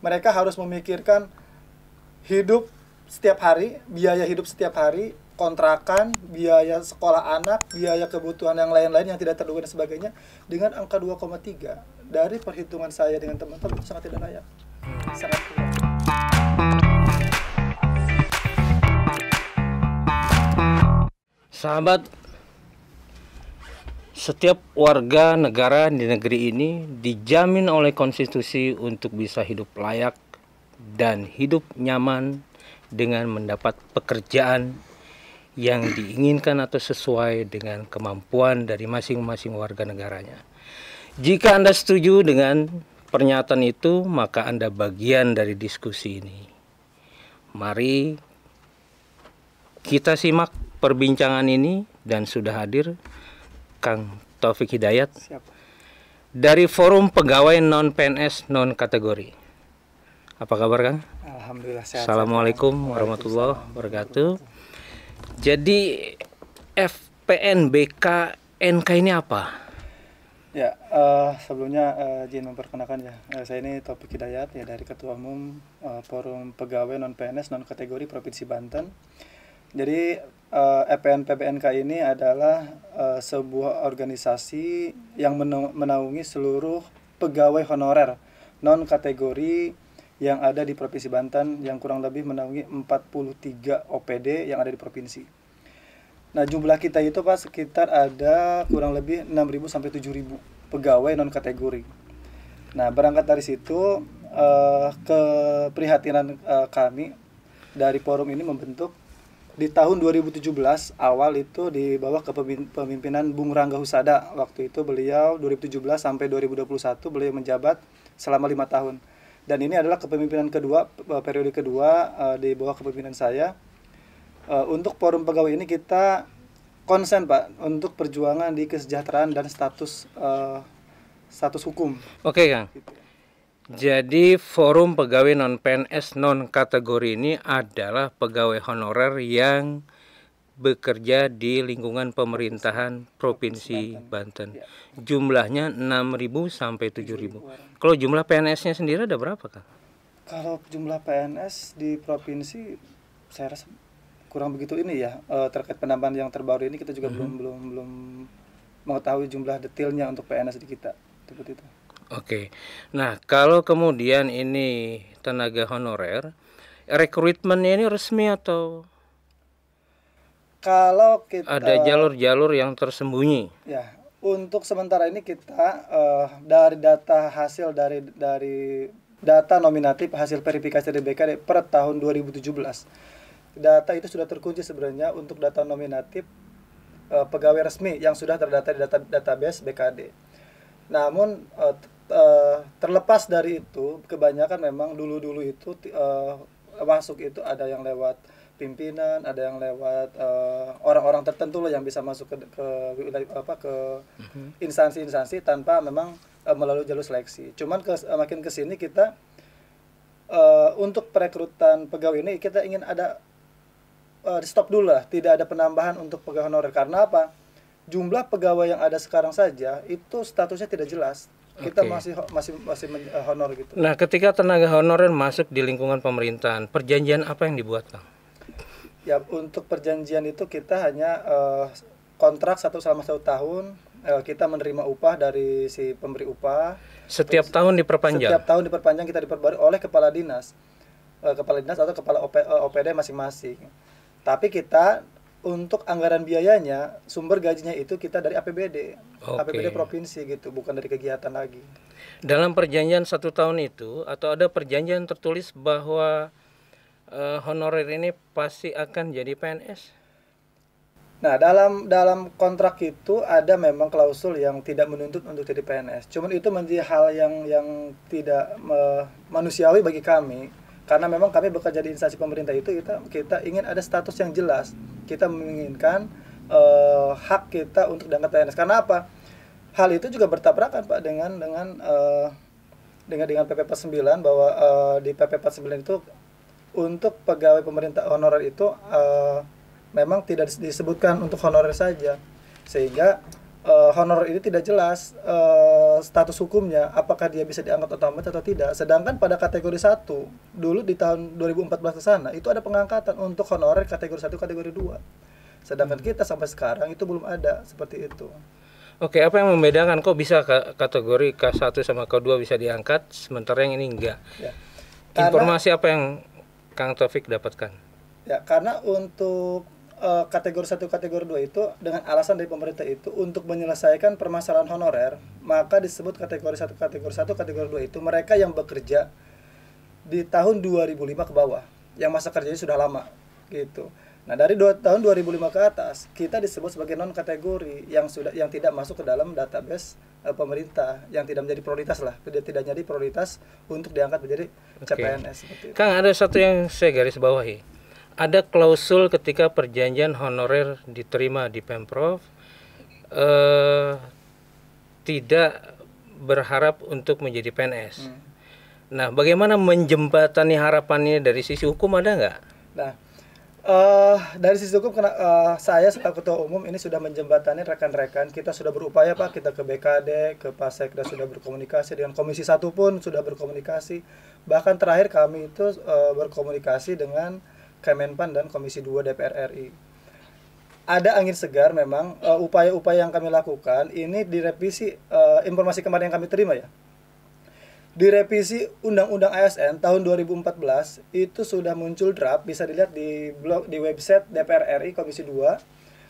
mereka harus memikirkan hidup setiap hari, biaya hidup setiap hari, kontrakan, biaya sekolah anak, biaya kebutuhan yang lain-lain yang tidak terduga dan sebagainya, dengan angka 2,3. Dari perhitungan saya dengan teman-teman itu sangat tidak layak. Sangat kurang. Sahabat, setiap warga negara di negeri ini dijamin oleh konstitusi untuk bisa hidup layak dan hidup nyaman dengan mendapat pekerjaan yang diinginkan atau sesuai dengan kemampuan dari masing-masing warga negaranya. Jika Anda setuju dengan pernyataan itu, maka Anda bagian dari diskusi ini. Mari kita simak perbincangan ini, dan sudah hadir Kang Taufik Hidayat. Siap. Dari Forum Pegawai Non-PNS Non-Kategori. Apa kabar, Kang? Alhamdulillah sehat. Assalamualaikum warahmatullahi wabarakatuh. Jadi FPNBK NK ini apa? Ya, sebelumnya izin memperkenalkan ya. Saya ini Taufik Hidayat ya, dari Ketua Umum Forum Pegawai Non-PNS Non-Kategori Provinsi Banten. Jadi FPNPBNK ini adalah sebuah organisasi yang menaungi seluruh pegawai honorer non-kategori yang ada di Provinsi Banten, yang kurang lebih menaungi 43 OPD yang ada di provinsi. Nah, jumlah kita itu Pak sekitar ada kurang lebih 6.000 sampai 7.000 pegawai non-kategori. Nah, berangkat dari situ keprihatinan kami dari forum ini membentuk di tahun 2017 awal itu di bawah kepemimpinan Bung Rangga Husada. Waktu itu beliau 2017 sampai 2021 beliau menjabat selama 5 tahun. Dan ini adalah kepemimpinan kedua, periode kedua di bawah kepemimpinan saya. Untuk forum pegawai ini kita konsen Pak untuk perjuangan di kesejahteraan dan status hukum. Oke, Kang. Jadi Forum Pegawai Non-PNS Non-Kategori ini adalah pegawai honorer yang bekerja di lingkungan pemerintahan Provinsi Banten. Jumlahnya 6.000 sampai 7.000. Kalau jumlah PNS-nya sendiri ada berapa, Kang? Kalau jumlah PNS di provinsi saya rasa kurang begitu ini ya. Terkait penambahan yang terbaru ini kita juga belum mengetahui jumlah detailnya untuk PNS di kita. Seperti itu. Oke. Nah, kalau kemudian ini tenaga honorer, rekrutmennya ini resmi atau kalau kita ada jalur-jalur yang tersembunyi? Ya, untuk sementara ini kita dari data hasil dari data nominatif hasil verifikasi dari BKD per tahun 2017. Data itu sudah terkunci sebenarnya untuk data nominatif pegawai resmi yang sudah terdata di database BKD. Namun terlepas dari itu, kebanyakan memang dulu itu masuk itu ada yang lewat pimpinan, ada yang lewat orang-orang tertentu loh yang bisa masuk ke instansi-instansi tanpa memang melalui jalur seleksi. Cuman makin kesini kita untuk perekrutan pegawai ini kita ingin ada di stop dulu lah, tidak ada penambahan untuk pegawai honorer. Karena apa? Jumlah pegawai yang ada sekarang saja itu statusnya tidak jelas. Kita masih honor gitu. Nah, ketika tenaga honorer masuk di lingkungan pemerintahan, perjanjian apa yang dibuat, Kang? Ya, untuk perjanjian itu kita hanya kontrak selama 1 tahun, kita menerima upah dari si pemberi upah. Setiap tahun diperpanjang? Setiap tahun diperpanjang, kita diperbarui oleh kepala dinas atau kepala OPD masing-masing. Tapi kita untuk anggaran biayanya, sumber gajinya itu kita dari APBD, APBD provinsi gitu, bukan dari kegiatan lagi. Dalam perjanjian 1 tahun itu, atau ada perjanjian tertulis bahwa honorer ini pasti akan jadi PNS? Nah, dalam kontrak itu ada memang klausul yang tidak menuntut untuk jadi PNS. Cuman itu menjadi hal yang tidak manusiawi bagi kami, karena memang kami bekerja di instansi pemerintah itu kita ingin ada status yang jelas. Kita menginginkan hak kita untuk diangkat PNS. Karena apa? Hal itu juga bertabrakan Pak dengan PP 49 bahwa di PP 49 itu untuk pegawai pemerintah honorer itu memang tidak disebutkan untuk honorer saja, sehingga honor ini tidak jelas status hukumnya, apakah dia bisa diangkat otomatis atau tidak. Sedangkan pada kategori 1 dulu di tahun 2014 ke sana itu ada pengangkatan untuk honorer kategori 1, kategori 2. Sedangkan kita sampai sekarang itu belum ada seperti itu. Oke, apa yang membedakan kok bisa kategori K1 sama K2 bisa diangkat sementara yang ini enggak? Ya. Informasi apa yang Kang Taufik dapatkan? Ya, karena untuk kategori 1, kategori 2 itu dengan alasan dari pemerintah itu untuk menyelesaikan permasalahan honorer, maka disebut kategori 1, kategori 2 itu mereka yang bekerja di tahun 2005 ke bawah, yang masa kerjanya sudah lama gitu. Nah, dari tahun 2005 ke atas kita disebut sebagai non kategori yang tidak masuk ke dalam database pemerintah, yang tidak menjadi prioritas lah, tidak jadi prioritas untuk diangkat menjadi CPNS seperti itu. Kang, ada satu yang saya garis bawahi. Ada klausul ketika perjanjian honorer diterima di Pemprov tidak berharap untuk menjadi PNS. Nah, bagaimana menjembatani harapannya dari sisi hukum, ada nggak? Nah, dari sisi hukum, saya selaku ketua umum ini sudah menjembatani rekan-rekan. Kita sudah berupaya Pak, kita ke BKD, ke Pasek, dan sudah berkomunikasi dengan Komisi 1 pun sudah berkomunikasi. Bahkan terakhir kami itu berkomunikasi dengan Kemenpan dan Komisi 2 DPR RI. Ada angin segar memang, upaya-upaya yang kami lakukan ini direvisi. Informasi kemarin yang kami terima ya, direvisi Undang-Undang ASN tahun 2014 itu sudah muncul draft, bisa dilihat di website DPR RI Komisi 2.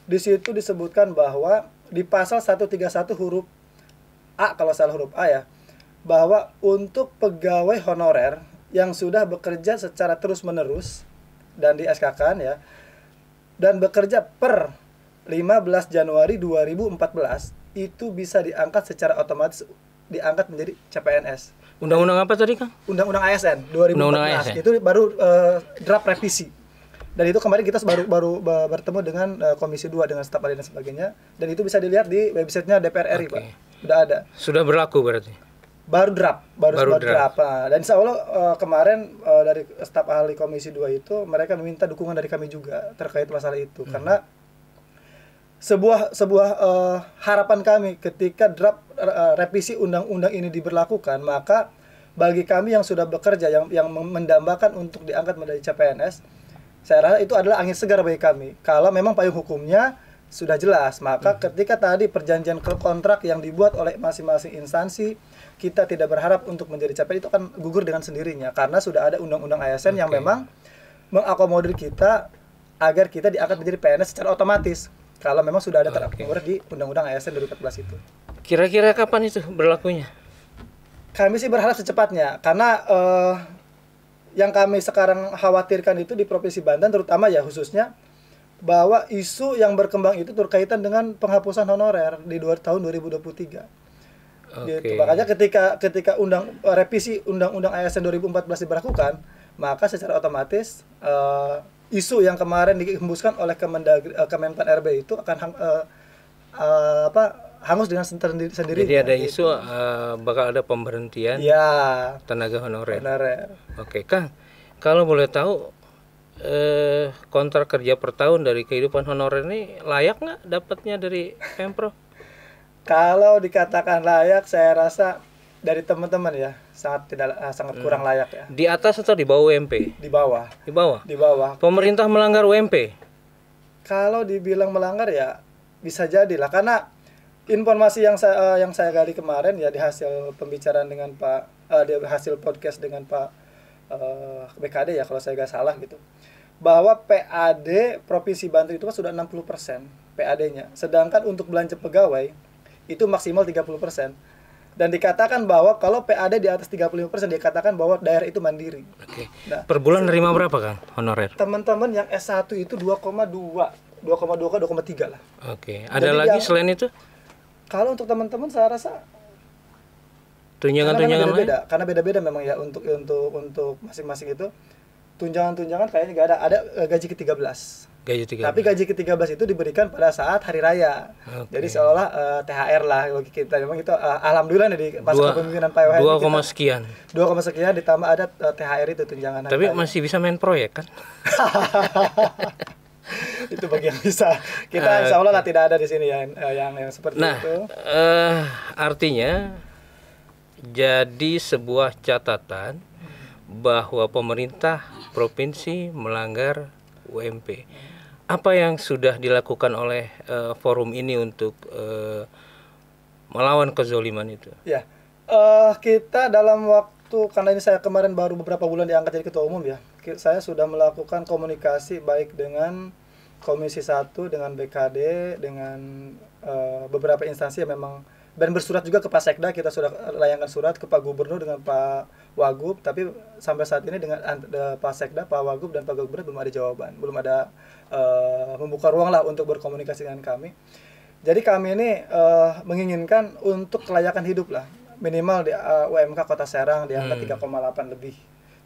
Di situ disebutkan bahwa di pasal 131 huruf A, kalau salah huruf A ya, bahwa untuk pegawai honorer yang sudah bekerja secara terus-menerus dan di SK-kan ya, dan bekerja per 15 Januari 2014 itu bisa diangkat secara otomatis, diangkat menjadi CPNS. Undang-undang apa tadi, Kang? Undang-undang ASN 2014. Undang-undang ASN. Itu baru draft revisi. Dan itu kemarin kita baru bertemu dengan Komisi 2 dengan staf ahli dan sebagainya, dan itu bisa dilihat di websitenya DPR RI, Pak. Sudah ada. Sudah berlaku berarti. Baru draft. Draft. Dan insya Allah kemarin dari staf ahli Komisi 2 itu mereka meminta dukungan dari kami juga terkait masalah itu. Karena sebuah harapan kami ketika draft revisi undang-undang ini diberlakukan, maka bagi kami yang sudah bekerja, yang mendambakan untuk diangkat menjadi CPNS, saya rasa itu adalah angin segar bagi kami. Kalau memang payung hukumnya sudah jelas, maka ketika tadi perjanjian kontrak yang dibuat oleh masing-masing instansi, kita tidak berharap untuk menjadi CPNS, itu akan gugur dengan sendirinya karena sudah ada undang-undang ASN yang memang mengakomodir kita agar kita diangkat menjadi PNS secara otomatis kalau memang sudah ada terakomodir di undang-undang ASN 2014 itu. Kira-kira kapan itu berlakunya? Kami sih berharap secepatnya karena yang kami sekarang khawatirkan itu di Provinsi Banten terutama ya khususnya, bahwa isu yang berkembang itu berkaitan dengan penghapusan honorer di tahun 2023. Gitu. Makanya ketika revisi Undang-Undang ASN 2014 diberlakukan, maka secara otomatis isu yang kemarin dihembuskan oleh Kemenpan RB itu akan hangus dengan sendiri. Jadi ada isu bakal ada pemberhentian tenaga honorer. Oke, Kang, kalau boleh tahu kontrak kerja per tahun dari kehidupan honorer ini layak nggak dapatnya dari Pemprov? Kalau dikatakan layak, saya rasa dari teman-teman ya sangat kurang layak ya. Di atas atau di bawah UMP? Di bawah. Di bawah. Di bawah. Pemerintah melanggar UMP? Kalau dibilang melanggar ya bisa jadilah, karena informasi yang saya gali kemarin ya di hasil pembicaraan dengan di hasil podcast dengan Pak BKD ya kalau saya nggak salah gitu, bahwa PAD Provinsi Banten itu sudah 60% PAD-nya, sedangkan untuk belanja pegawai itu maksimal 30%. Dan dikatakan bahwa kalau PAD di atas 35% dikatakan bahwa daerah itu mandiri. Oke. Nah, per bulan nerima berapa Kang honorer? Teman-teman yang S1 itu 2,2 ke 2,3 lah. Oke. Ada jadi lagi selain itu? Kalau untuk teman-teman saya rasa tunjangan-tunjangan lain? Karena beda-beda memang ya untuk masing-masing itu. Tunjangan-tunjangan kayaknya nggak ada. Ada gaji ke-13. Gaji 13. Tapi gaji ke-13 itu diberikan pada saat hari raya. Jadi seolah THR lah bagi kita. Memang itu alhamdulillah nih di masa kepemimpinan Pak Yohan 2, sekian. 2, sekian ditambah ada THR itu tunjangan. Tapi masih bisa main proyek kan? Itu bagi yang bisa. Kita insya Allah lah tidak ada di sini yang seperti itu. Artinya jadi sebuah catatan bahwa pemerintah provinsi melanggar UMP. Apa yang sudah dilakukan oleh forum ini untuk melawan kezoliman itu? Ya, kita dalam waktu, karena ini saya kemarin baru beberapa bulan diangkat jadi ketua umum ya, saya sudah melakukan komunikasi baik dengan Komisi 1, dengan BKD, dengan beberapa instansi yang memang, dan bersurat juga ke Pak Sekda. Kita sudah layangkan surat ke Pak Gubernur dengan Pak Wagub, tapi sampai saat ini dengan Pak Sekda, Pak Wagub, dan Pak Gubernur belum ada jawaban, belum ada membuka ruang lah untuk berkomunikasi dengan kami. Jadi kami ini menginginkan untuk kelayakan hidup lah, minimal di UMK Kota Serang di angka 3,8 lebih,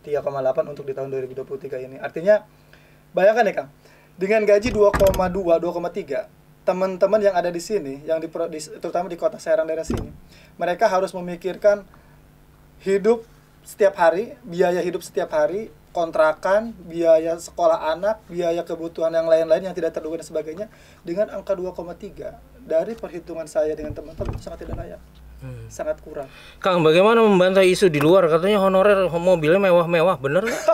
3,8 untuk di tahun 2023 ini. Artinya bayangkan ya Kang, dengan gaji 2,2, 2,3, teman-teman yang ada di sini, yang terutama di Kota Serang daerah sini, mereka harus memikirkan hidup setiap hari, biaya hidup setiap hari, kontrakan, biaya sekolah anak, biaya kebutuhan yang lain-lain yang tidak terduga dan sebagainya, dengan angka 2,3. Dari perhitungan saya dengan teman-teman itu sangat tidak layak, sangat kurang. Kang, bagaimana membantah isu di luar katanya honorer mobilnya mewah-mewah, bener nggak?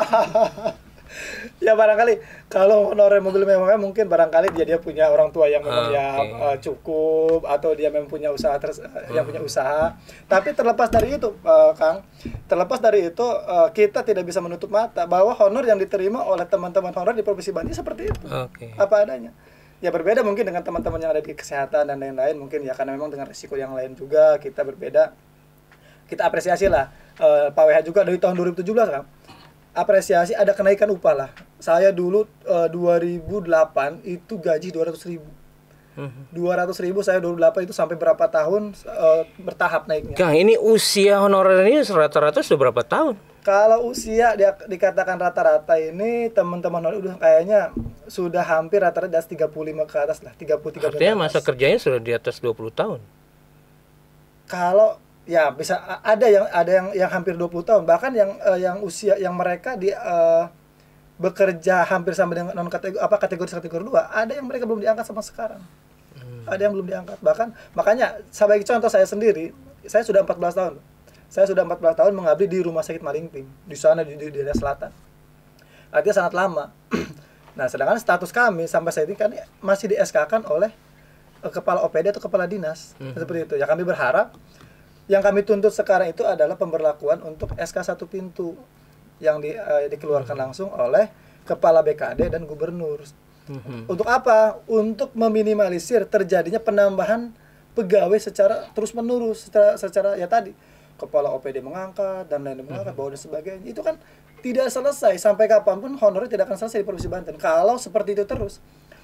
Ya barangkali kalau honorer mobil mewah mungkin barangkali dia punya orang tua yang memang cukup, atau dia memang punya usaha yang punya usaha. Tapi terlepas dari itu, Kang, terlepas dari itu, kita tidak bisa menutup mata bahwa honor yang diterima oleh teman-teman honor di Provinsi Banten seperti itu. Apa adanya. Ya berbeda mungkin dengan teman-teman yang ada di kesehatan dan lain-lain, mungkin ya karena memang dengan risiko yang lain juga kita berbeda. Kita apresiasi lah Pak WH juga dari tahun 2017 kan. Apresiasi ada kenaikan upah lah. Saya dulu 2008 itu gaji 200.000. 200.000 saya 2008 itu sampai berapa tahun bertahap naiknya. Kang, ini usia honorer ini rata-rata sudah berapa tahun? Kalau usia dikatakan rata-rata ini teman-teman udah kayaknya sudah hampir rata-rata dari 35 ke atas lah, 30-35. Artinya masa kerjanya sudah di atas 20 tahun. Kalau ya bisa ada yang hampir 20 tahun, bahkan yang usia yang mereka bekerja hampir sama dengan kategori 2, ada yang mereka belum diangkat sama sekarang. Ada yang belum diangkat. Bahkan makanya sebagai contoh saya sendiri, saya sudah 14 tahun. Saya sudah 14 tahun mengabdi di Rumah Sakit Malingping, di sana di daerah selatan. Artinya sangat lama. Nah, sedangkan status kami sampai saat ini kan masih di SK-kan oleh kepala OPD atau kepala dinas. Seperti itu. Ya kami berharap yang kami tuntut sekarang itu adalah pemberlakuan untuk SK 1 pintu yang dikeluarkan langsung oleh kepala BKD dan gubernur. Untuk apa? Untuk meminimalisir terjadinya penambahan pegawai secara terus-menerus, secara ya tadi kepala OPD mengangkat dan lain mengangkat bawah dan sebagainya. Itu kan tidak selesai, sampai kapanpun honornya tidak akan selesai di Provinsi Banten kalau seperti itu terus.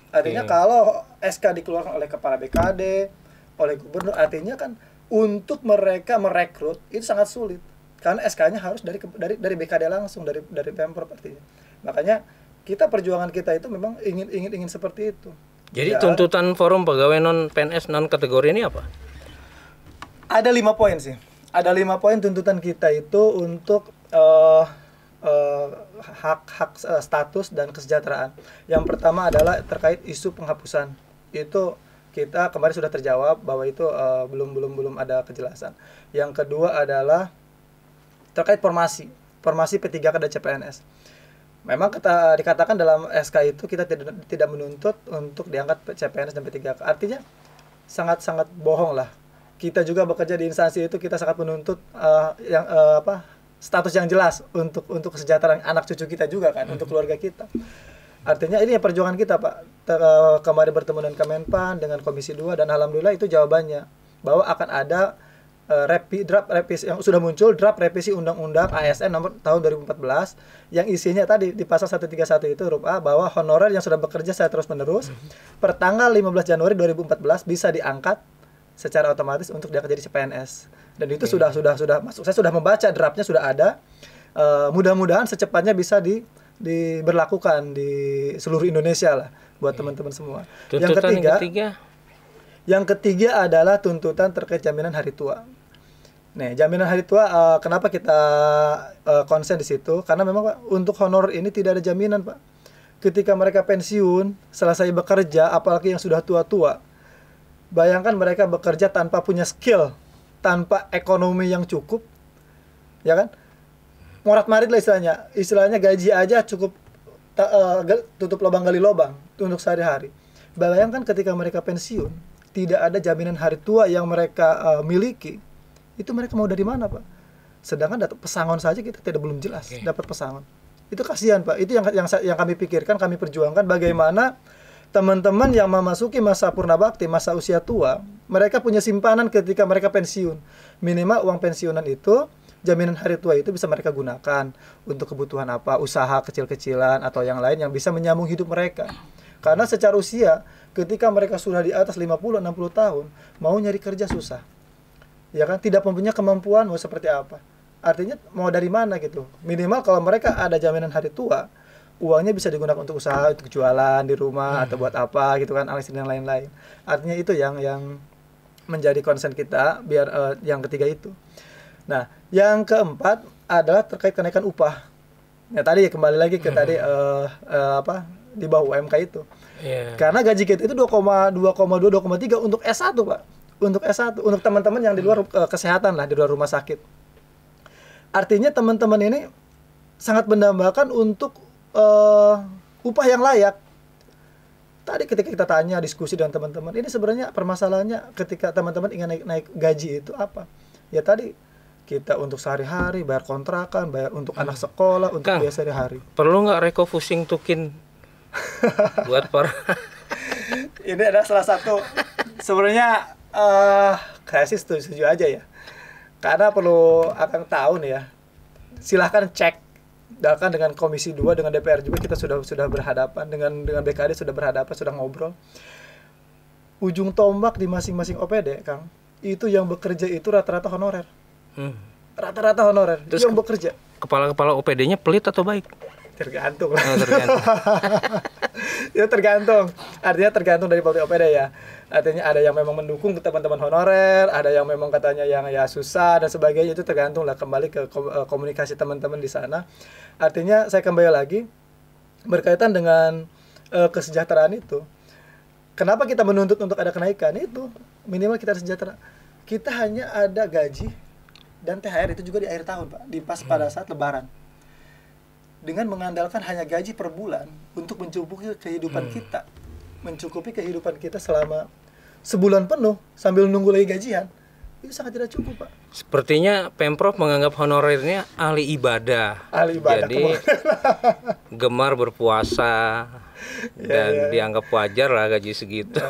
Artinya kalau SK dikeluarkan oleh kepala BKD, oleh gubernur, artinya kan untuk mereka merekrut itu sangat sulit karena SK-nya harus dari BKD langsung, dari Pemprov artinya. Makanya perjuangan kita itu memang ingin seperti itu. Jadi tuntutan forum pegawai non PNS non kategori ini apa? Ada 5 poin sih. Ada 5 poin tuntutan kita itu untuk hak status dan kesejahteraan. Yang pertama adalah terkait isu penghapusan. Itu kita kemarin sudah terjawab bahwa itu belum ada kejelasan. Yang kedua adalah terkait formasi P3K dan CPNS. Memang dikatakan dalam SK itu kita tidak menuntut untuk diangkat CPNS dan P3K. Artinya sangat bohong lah. Kita juga bekerja di instansi itu, kita sangat menuntut status yang jelas untuk kesejahteraan anak cucu kita juga kan, untuk keluarga kita. Artinya ini perjuangan kita Pak. Kemarin bertemu dengan Kemenpan, dengan Komisi 2, dan alhamdulillah itu jawabannya bahwa akan ada draft revisi yang sudah muncul, draft revisi Undang-Undang ASN nomor tahun 2014 yang isinya tadi di pasal 131 itu huruf A bahwa honorer yang sudah bekerja secara terus-menerus per tanggal 15 Januari 2014 bisa diangkat secara otomatis untuk diangkat jadi CPNS. Dan itu sudah masuk. Saya sudah membaca draftnya, sudah ada. Mudah-mudahan secepatnya bisa diberlakukan di seluruh Indonesia lah buat teman-teman semua. Yang ketiga adalah tuntutan terkait jaminan hari tua. Nah, jaminan hari tua kenapa kita konsen di situ? Karena memang Pak, untuk honor ini tidak ada jaminan, Pak. ketika mereka pensiun, selesai bekerja, apalagi yang sudah tua-tua, bayangkan mereka bekerja tanpa punya skill, tanpa ekonomi yang cukup, ya kan? Morat-marit lah istilahnya gaji aja cukup tutup lubang gali lubang untuk sehari-hari. Bayangkan ketika mereka pensiun, tidak ada jaminan hari tua yang mereka miliki, itu mereka mau dari mana, Pak? Sedangkan pesangon saja kita belum jelas dapat pesangon. Itu kasihan, Pak. Itu yang kami pikirkan, kami perjuangkan bagaimana teman-teman yang memasuki masa purna bakti, masa usia tua, mereka punya simpanan ketika mereka pensiun. Minimal uang pensiunan itu, jaminan hari tua itu bisa mereka gunakan untuk kebutuhan apa, usaha kecil-kecilan atau yang lain yang bisa menyambung hidup mereka. Karena secara usia, ketika mereka sudah di atas 50-60 tahun, mau nyari kerja susah. Ya kan, tidak mempunyai kemampuan mau seperti apa. Artinya mau dari mana gitu. Minimal kalau mereka ada jaminan hari tua, uangnya bisa digunakan untuk usaha, untuk jualan di rumah atau buat apa gitu kan, alias dan lain-lain. Artinya itu yang menjadi concern kita biar yang ketiga itu. Nah, yang keempat adalah terkait kenaikan upah. Ya tadi kembali lagi ke tadi di bawah UMK itu. Karena gaji kita itu 2,2, 2,3 untuk S1, Pak. Untuk S1, untuk teman-teman yang di luar kesehatan lah, di luar rumah sakit. Artinya teman-teman ini sangat mendambakan untuk upah yang layak. Tadi ketika kita tanya, diskusi dengan teman-teman, ini sebenarnya permasalahannya ketika teman-teman ingin naik gaji itu apa? Ya tadi kita untuk sehari-hari, bayar kontrakan, bayar untuk anak sekolah, untuk biaya sehari-hari. Perlu nggak refocusing tukin buat para? Ini adalah salah satu sebenarnya krisis tuh setuju aja ya. Karena perlu akan tahu nih ya. Silahkan cek. Bahkan dengan Komisi 2 dengan DPR juga kita sudah berhadapan, dengan BKD sudah berhadapan, sudah ngobrol. Ujung tombak di masing-masing OPD, Kang, itu yang bekerja itu rata-rata honorer. Rata-rata honorer. Terus yang bekerja. Kepala OPD-nya pelit atau baik? Tergantung lah. Ya tergantung. Artinya tergantung dari OPD ya. Artinya ada yang memang mendukung teman-teman honorer, ada yang memang katanya yang ya susah dan sebagainya, itu tergantung lah kembali ke komunikasi teman-teman di sana. Artinya saya kembali lagi berkaitan dengan kesejahteraan itu. Kenapa kita menuntut untuk ada kenaikan itu? Minimal kita sejahtera. Kita hanya ada gaji dan THR itu juga di akhir tahun, Pak, di pas pada saat lebaran. Dengan mengandalkan hanya gaji per bulan untuk mencukupi kehidupan kita, mencukupi kehidupan kita selama sebulan penuh sambil nunggu lagi gajian, itu sangat tidak cukup, Pak. Sepertinya Pemprov menganggap honorernya ahli ibadah. Jadi gemar berpuasa dan dianggap wajar lah gaji segitu.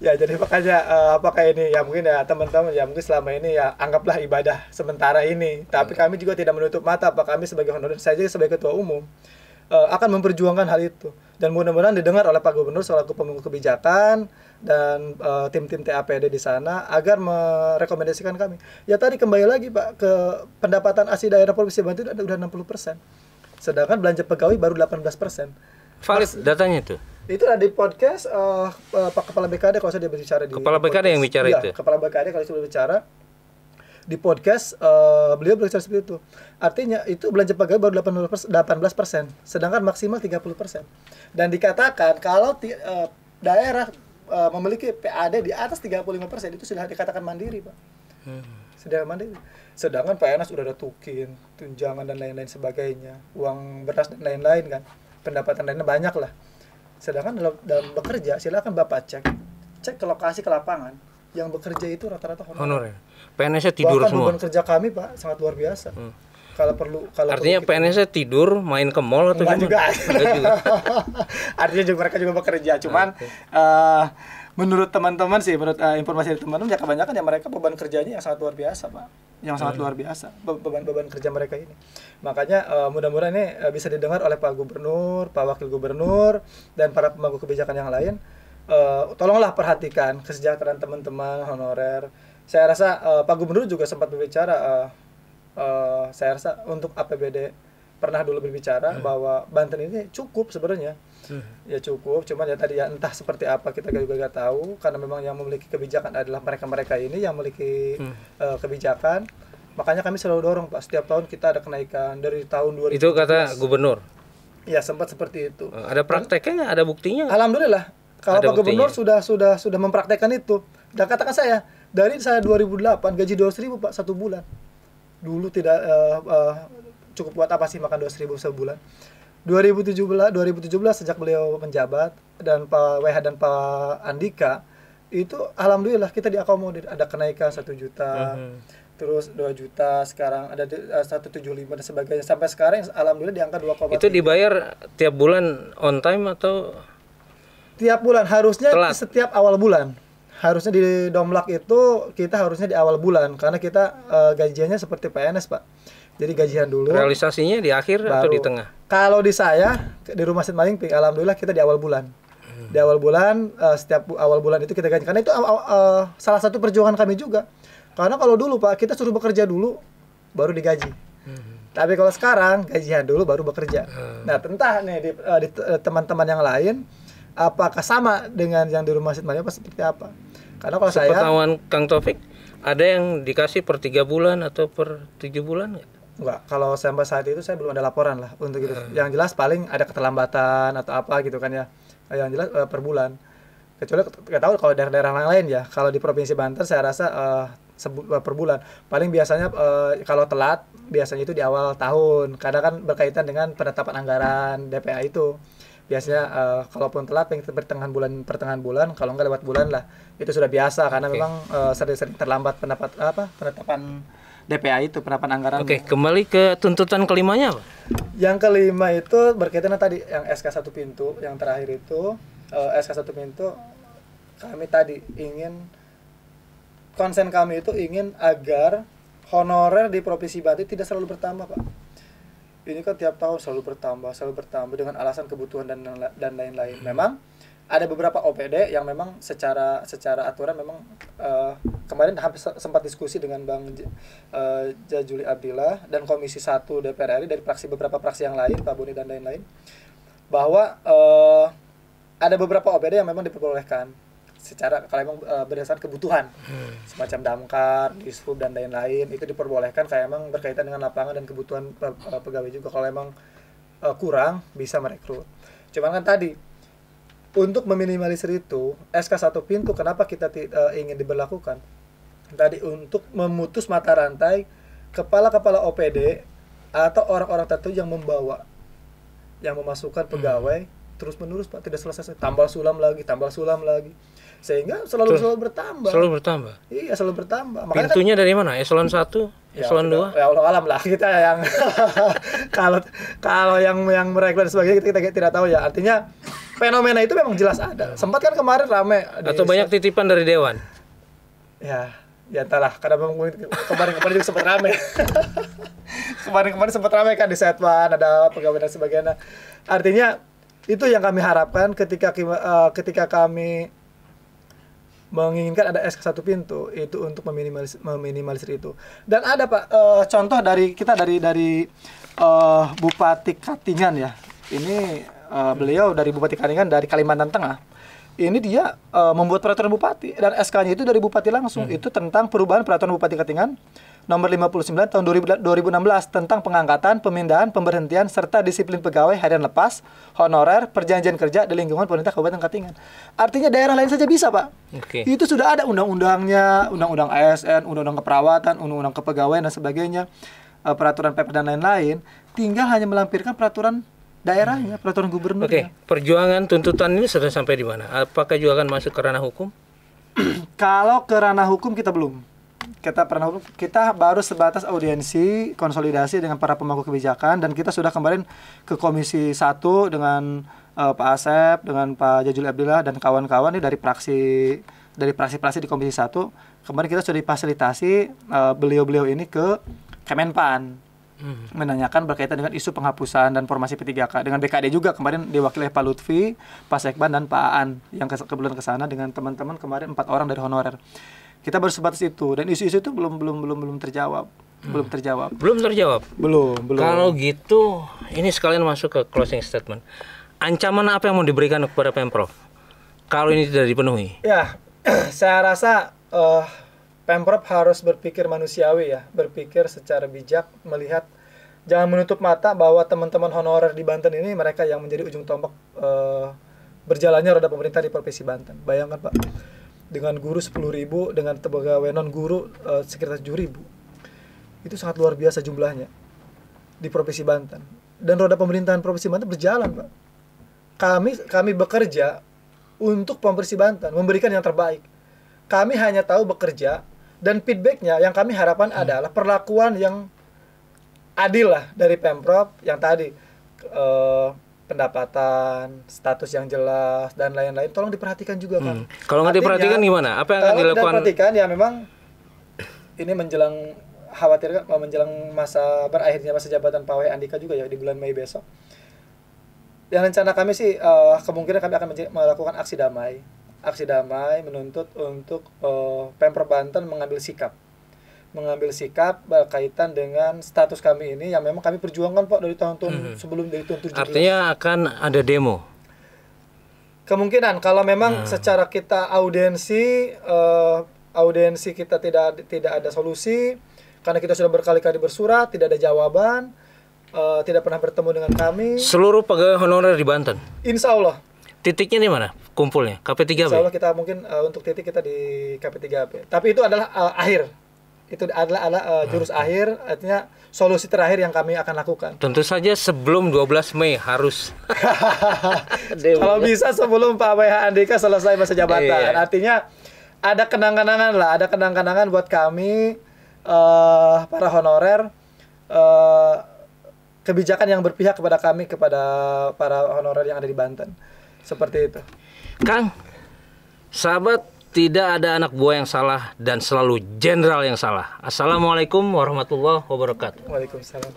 Ya jadi makanya apakah ini ya mungkin ya teman-teman ya mungkin selama ini ya anggaplah ibadah sementara ini. Tapi kami juga tidak menutup mata, Pak, kami sebagai honorer, saya juga sebagai ketua umum akan memperjuangkan hal itu. Dan mudah-mudahan didengar oleh Pak Gubernur selaku pemangku kebijakan dan tim-tim TAPD di sana agar merekomendasikan kami. Ya tadi kembali lagi, Pak, ke pendapatan asli daerah Provinsi Banten itu udah 60%. Sedangkan belanja pegawai baru 18%. Valid datanya itu? Itu ada di podcast Pak Kepala BKD kalau saya berbicara di Kepala BKD yang bicara itu? Kepala BKD kalau saya berbicara di podcast beliau berbicara seperti itu. Artinya itu belanja pegawai baru 18%, sedangkan maksimal 30%. Dan dikatakan kalau daerah memiliki PAD di atas 35% itu sudah dikatakan mandiri, Pak. Sudah mandiri. Sedangkan PNS sudah ada tukin, tunjangan dan lain-lain sebagainya, uang beras dan lain-lain kan. Pendapatan lainnya banyak lah. Sedangkan dalam bekerja, silakan Bapak cek ke lokasi, ke lapangan, yang bekerja itu rata-rata honorer. PNS-nya tidur bahkan semua. Beban kerja kami, Pak, sangat luar biasa. Kalau artinya PNS-nya tidur, main ke mall atau gimana? Juga. Artinya juga mereka juga bekerja, cuman menurut teman-teman sih, menurut informasi dari teman-teman, ya kebanyakan ya mereka beban kerjanya yang sangat luar biasa, Pak. Yang sangat luar biasa beban kerja mereka ini. Makanya mudah-mudahan ini bisa didengar oleh Pak Gubernur, Pak Wakil Gubernur, dan para pemangku kebijakan yang lain. Tolonglah perhatikan kesejahteraan teman-teman honorer. Saya rasa Pak Gubernur juga sempat berbicara, saya rasa untuk APBD pernah dulu berbicara bahwa Banten ini cukup sebenarnya. Ya cukup, cuman ya tadi ya entah seperti apa kita juga nggak tahu, karena memang yang memiliki kebijakan adalah mereka-mereka ini yang memiliki kebijakan. Makanya kami selalu dorong, Pak, setiap tahun kita ada kenaikan dari tahun 2017. Itu kata Gubernur? Ya sempat seperti itu. Ada prakteknya nggak? Ada buktinya nggak? Alhamdulillah kalau Ada Pak Gubernur buktinya. sudah mempraktekkan itu. Dan katakan dari saya 2008 gaji 200.000 Pak satu bulan. Dulu tidak cukup buat apa sih makan 200.000 sebulan. 2017 sejak beliau menjabat dan Pak WH dan Pak Andika itu alhamdulillah kita diakomodir, ada kenaikan 1 juta. Terus 2 juta, sekarang ada 175 dan sebagainya. Sampai sekarang alhamdulillah di angka 2,3. Itu dibayar tiap bulan on time atau Tiap bulan, harusnya telat? setiap awal bulan. Harusnya di Domlak itu kita harusnya di awal bulan karena kita gajiannya seperti PNS, Pak. Jadi gajian dulu. Realisasinya di akhir atau baru. di tengah? Kalau di saya di Rumah Sakit Malingping alhamdulillah kita di awal bulan. Di awal bulan, setiap awal bulan itu kita gaji. Karena itu salah satu perjuangan kami juga. Karena kalau dulu Pak, kita suruh bekerja dulu baru digaji. Tapi kalau sekarang gajian dulu baru bekerja. Nah, entah nih di teman-teman yang lain apakah sama dengan yang di Rumah Sakit Malingping seperti apa? Karena kalau saya Sepengetahuan Kang Taufik, ada yang dikasih per 3 bulan atau per 7 bulan nggak? enggak, kalau sampai saat itu saya belum ada laporan lah untuk itu. Yang jelas paling ada keterlambatan atau apa gitu kan ya. Yang jelas per bulan. Kecuali nggak tahu kalau daerah-daerah lain ya. Kalau di Provinsi Banten saya rasa per bulan. Paling biasanya kalau telat biasanya itu di awal tahun. Karena kan berkaitan dengan penetapan anggaran DPA itu. Biasanya kalaupun telat pertengahan bulan, kalau nggak lewat bulan lah. Itu sudah biasa karena memang sering terlambat penetapan DPA itu, penetapan anggaran. Oke, kembali ke tuntutan kelimanya apa? Yang kelima itu berkaitan tadi yang SK 1 pintu, yang terakhir itu SK 1 pintu kami tadi konsen kami itu ingin agar honorer di Provinsi Banten tidak selalu bertambah, Pak. Ini kan tiap tahun selalu bertambah dengan alasan kebutuhan dan lain-lain. Memang ada beberapa OPD yang memang secara aturan memang kemarin hampir sempat diskusi dengan Bang Jajuli Abdillah dan Komisi 1 DPR RI dari beberapa fraksi yang lain, Pak Boni dan lain-lain, bahwa ada beberapa OPD yang memang diperbolehkan secara kalau memang berdasarkan kebutuhan, semacam damkar, dishub dan lain-lain itu diperbolehkan kayak memang berkaitan dengan lapangan dan kebutuhan pegawai juga. Kalau memang kurang bisa merekrut. Cuman kan tadi untuk meminimalisir itu, SK 1 pintu kenapa kita ingin diberlakukan? Tadi untuk memutus mata rantai kepala-kepala OPD atau orang-orang tertentu yang memasukkan pegawai terus-menerus, Pak, tidak selesai, tambal sulam lagi. Sehingga selalu bertambah. Selalu bertambah. Iya, selalu bertambah. Makanya pintunya dari mana? Eselon 1, eselon 2? Ya Allah alam lah kita yang kalau yang merekrut dan sebagainya kita tidak tahu ya. Artinya fenomena itu memang jelas ada. Sempat kan kemarin rame atau banyak titipan dari dewan? Ya entahlah, karena memang kemarin juga sempat rame. kemarin sempat rame kan di Setwan, ada pegawai dan sebagainya. Artinya itu yang kami harapkan ketika kami menginginkan ada SK 1 pintu itu untuk meminimalisir itu. Dan ada Pak contoh dari Bupati Katingan ya. Ini beliau dari Bupati Katingan dari Kalimantan Tengah. Ini dia membuat peraturan bupati dan SK-nya itu dari bupati langsung. Itu tentang perubahan peraturan Bupati Katingan nomor 59 tahun 2016 tentang pengangkatan, pemindahan, pemberhentian serta disiplin pegawai harian lepas, honorer, perjanjian kerja di lingkungan pemerintah Kabupaten Katingan. Artinya daerah lain saja bisa, Pak. Okay. Itu sudah ada undang-undangnya, undang-undang ASN, undang-undang keperawatan, undang-undang kepegawaian dan sebagainya, peraturan PP dan lain-lain. Tinggal hanya melampirkan peraturan daerahnya, peraturan gubernur. Oke, perjuangan tuntutan ini sudah sampai di mana? Apakah juga akan masuk ke ranah hukum? Kalau ke ranah hukum kita belum. Kita baru sebatas audiensi, konsolidasi dengan para pemangku kebijakan, dan kita sudah kemarin ke Komisi 1 dengan Pak Asep, dengan Pak Jajuli Abdillah dan kawan-kawan dari fraksi di Komisi 1. Kemarin kita sudah difasilitasi beliau-beliau ini ke Kemenpan. Menanyakan berkaitan dengan isu penghapusan dan formasi P3K. Dengan BKD juga kemarin diwakili Pak Lutfi, Pak Sekban dan Pak Aan yang kebetulan ke sana dengan teman-teman kemarin 4 orang dari honorer. Kita baru sebatas itu dan isu-isu itu belum terjawab. Belum terjawab. Belum. Kalau gitu, ini sekalian masuk ke closing statement. Ancaman apa yang mau diberikan kepada Pemprov kalau ini tidak dipenuhi? Ya, saya rasa Pemprov harus berpikir manusiawi ya, berpikir secara bijak, melihat jangan menutup mata bahwa teman-teman honorer di Banten ini mereka yang menjadi ujung tombak berjalannya roda pemerintah di Provinsi Banten. Bayangkan Pak, dengan guru 10.000, dengan pegawai non guru sekitar 7.000. Itu sangat luar biasa jumlahnya di Provinsi Banten. Dan roda pemerintahan Provinsi Banten berjalan Pak. Kami bekerja untuk Provinsi Banten, memberikan yang terbaik. Kami hanya tahu bekerja, dan feedbacknya yang kami harapkan adalah perlakuan yang adil lah dari Pemprov yang tadi pendapatan, status yang jelas dan lain-lain. Tolong diperhatikan juga kan. Kalau nggak diperhatikan gimana? Apa yang akan dilakukan? Kalau diperhatikan ya memang ini menjelang menjelang masa berakhirnya masa jabatan Pak W. Andika juga ya di bulan Mei besok. Yang rencana kami sih kemungkinan kami akan melakukan aksi damai menuntut untuk Pemprov Banten mengambil sikap berkaitan dengan status kami ini yang memang kami perjuangkan Pak dari tahun-tahun sebelum, dari tahun 17. Artinya akan ada demo? Kemungkinan kalau memang secara kita audiensi kita tidak ada solusi karena kita sudah berkali-kali bersurat, tidak ada jawaban, tidak pernah bertemu dengan kami. Seluruh pegawai honorer di Banten? Insya Allah. Titiknya di mana? Kumpulnya? KP3B? Insya Allah kita mungkin untuk titik kita di KP3B. Tapi itu adalah akhir. Itu adalah jurus akhir, artinya solusi terakhir yang kami akan lakukan. Tentu saja sebelum 12 Mei harus. Kalau bisa sebelum Pak W.H. Andika selesai masa jabatan. Artinya ada kenang-kenangan buat kami para honorer, kebijakan yang berpihak kepada kami, kepada para honorer yang ada di Banten. Seperti itu. Kang, sahabat, tidak ada anak buah yang salah dan selalu jenderal yang salah. Assalamualaikum warahmatullahi wabarakatuh. Waalaikumsalam.